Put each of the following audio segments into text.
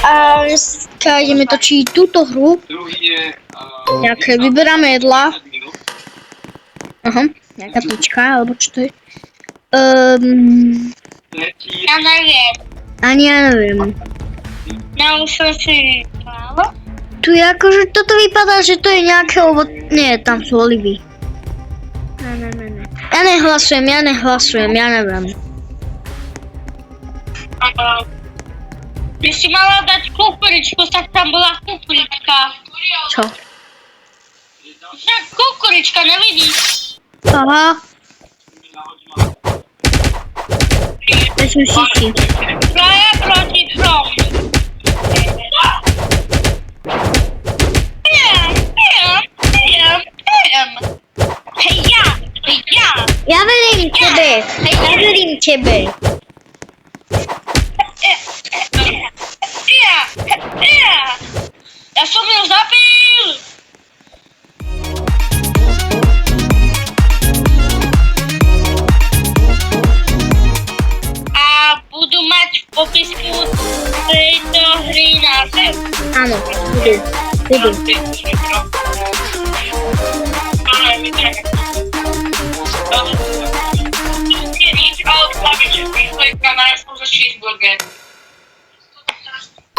A dneska ideme točiť túto hru. Nejaké vyberáme jedla. Aha, nejaká pička, alebo čo to je? Ja neviem. Ani ja neviem. Ja už som si právo. Tu je akože, toto vypadá, že to je nejaké Nie, tam sú olivy. Ne. Ja nehlasujem, ja neviem. By si mala dať kukuričku, tak tam bola kukurička. Čo? Tak kukurička, nevidíš? Aha. Ja som síti. Troje proti trom. Hej, ja. Ja verím tebe. Ja som ju zabil. A budú mať v popisku tejto hry název? Áno, budú.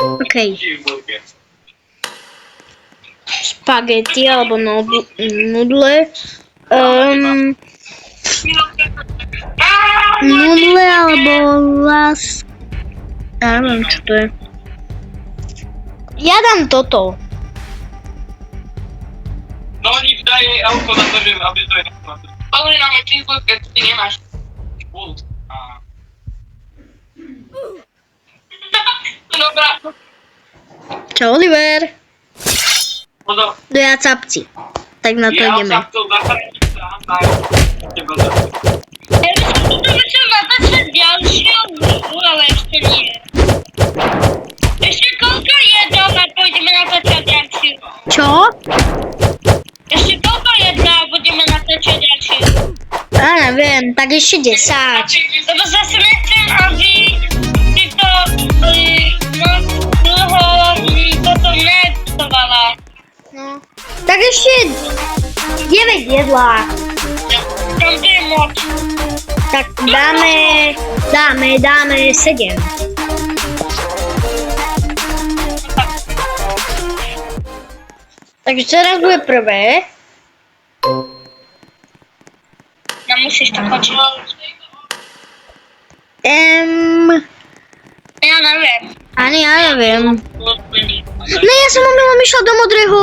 OK. Spaghetti alebo nudle. Nudle alebo Ja neviem, čo to je. Ja dám toto. No oni dajú jej auto na to, že aby to je na to. Pozri na môj cheeseburger, keď ty nemáš. Dobrá. Čau, Oliver. Pozor. Ja capci. Tak na to ideme. Ja chcel zachrániť sa. Ja by som to chcel natáčať ďalšiu hru, ale ešte nie. Ešte koľko jedol a pôjdeme natáčať ďalšiu. Čo? Ešte koľko jedol a budeme natáčať ďalšiu. Ja neviem, tak ešte 10. Lebo zase nechcem, aby si to dlho potom needitovala. No. Tak ešte 9 jedlá. Tam to je moc. Tak dáme 7. Takže teraz bude prvé. No musíš to počuť. Ja neviem. Ani ja neviem. Ne, ja som omylom išla do modrého.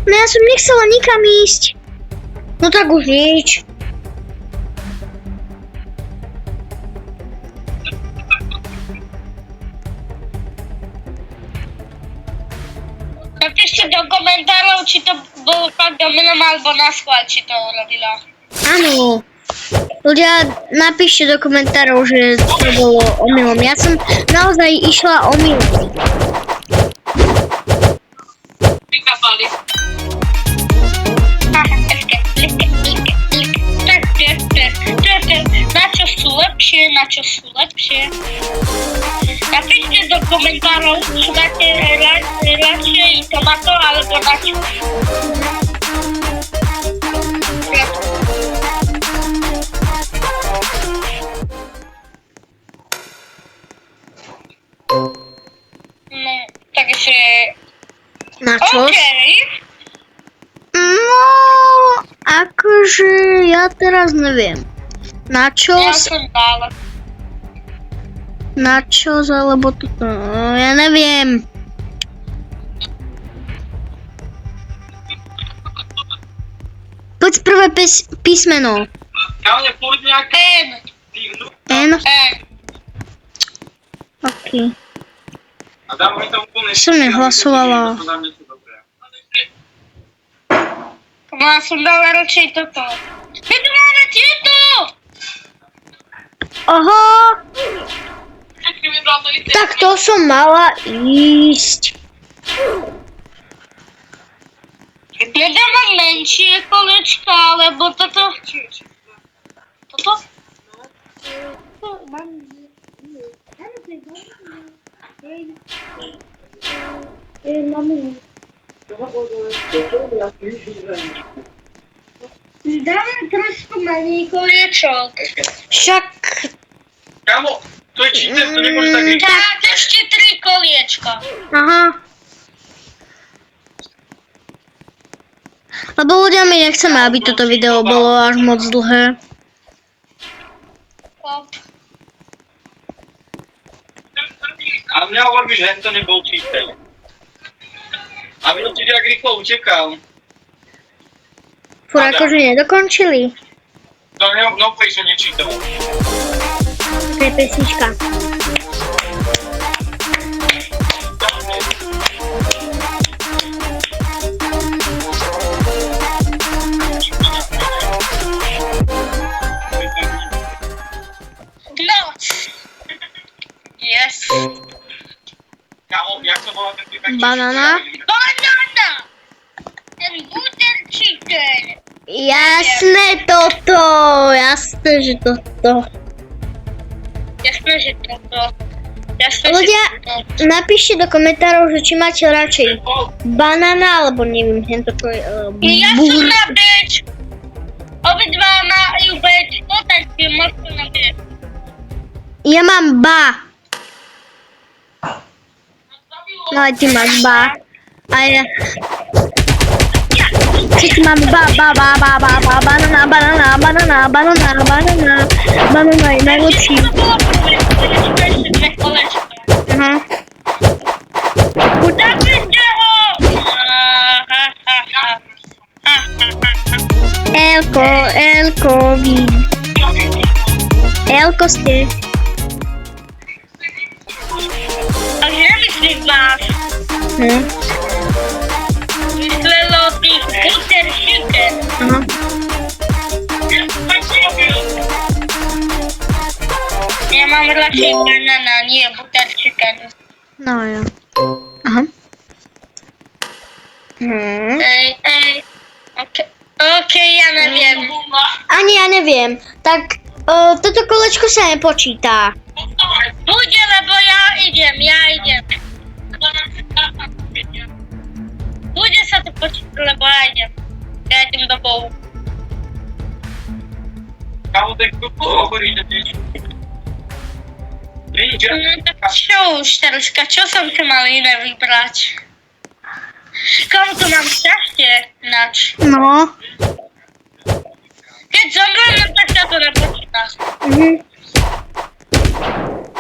Ne, ja som nechcela nikam ísť. No tak už nič. Napíšte do komentárov, či to bolo fakt omylom alebo na schvál, či to urobila. Áno. Ľudia, napíšte do komentárov, že to bolo omylom. Ja som naozaj išla omylom. Vykapali. Na čo sú lepšie. Napíšte do komentárov, či máte radšej tomato alebo na čo. No, takže... Načos? Okay. No, akože ja teraz neviem. Ja Načos, som dala. načos alebo toto, ja neviem. Poď prvé písmeno. Ja mne furt nejaké... N. N? N. OK. A dám mi to úplne... Som nehlasovala. Ja som dala radšej toto. My tu máme tieto! Aha, tak to som mala ísť. Nedávam menšie kolečka, lebo toto... Toto? Dáme trošku menej koliečok. Však... Kámo, to je cheater, to nemôže tak rýchlo. Tak, ešte 3 koliečka. Aha. Lebo ľudia, my nechceme, aby toto video bolo až moc dlhé. A mňa hovorí, že to nebol cheater. A videl ti, jak rýchlo utekal. Fúr, akože nedokončili. No face nečítal. To je pesnička. Noc. Yes. Kámo, jak to bola ten typek? Banana? Banana! Ten butter chicken. Jasné toto, jasné, že toto. Jasné, že toto. Jasné, Ľudia, že toto. napíšte do komentárov, že či máte radšej banana, alebo neviem, tento Ja som na beč. Obidva majú beč. No tak si môžete na beč. Ja mám ba. No a ty máš ba. A ja... Všetci máme ba, banana, banana je najlepší. To bolo prvé. Ešte 2 kolečka. Aha. Zapíšte ho! Elko ste. Takže nemyslím vás. Myslelo tých butter chicken. Aha. Ja mám radšej banana, nie butter chicken. No jo. Aha. Ej. Okej, ja neviem. Ani ja neviem. Tak toto kolečko sa nepočíta. Bude, lebo ja idem. Bude sa to počítať, lebo ja idem. Ja idem do bohu. Kámo, tak to hovorí, že ty... Tak čo už, Teruška, čo som si mal iné vybrať? Komu to mám šťastie, ináč. No. Keď zomrem, tak sa to nepočíta.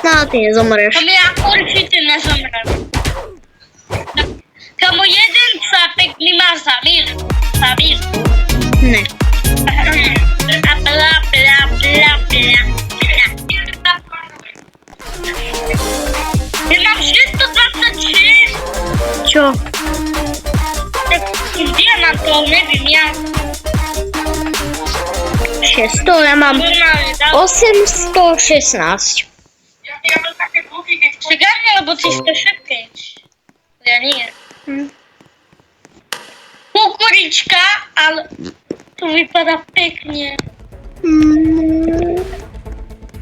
No, ty nezomreš. Komu ja určite nezomrem. Komu jeden sa pekný má zamír. Ne. A bla. Ja mám 626. Čo? Tak diamantov, neviem ja. 600, ja mám Normálne, 816. Ja mám také dlhý, keď Však áno, lebo ty si to šepkeš. Ja nie. Kukurička, ale to vypadá pekne.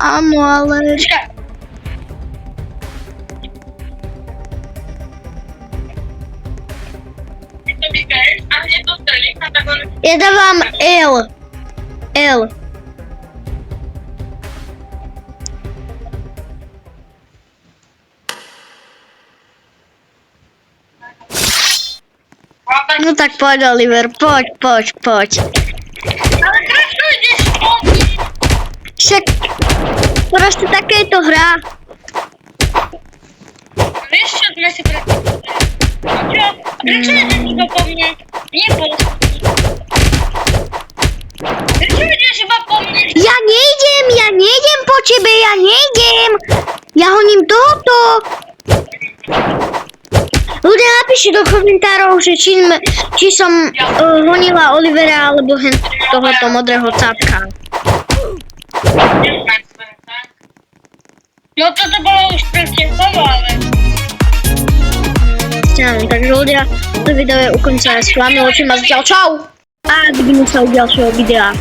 Áno, ale... Počkaj. Ja dávam L. No tak poď, Oliver, poď. Ale prečo ideš po mne? Však proste taká je to hra. Vieš čo sme si predstavili? Čo? Prečo ideš iba po mne? Nie po mne. Prečo ideš iba po mne? Ja nejdem po tebe, ja honím tohoto. Ľudia, napíšte do komentárov, že či som honila Olivera alebo tohoto modrého cápka. No toto bolo už presne slovo, ale... Takže ľudia, to video je u konca. S vami Očima zatiaľ čau! A vidíme sa u ďalšieho videa.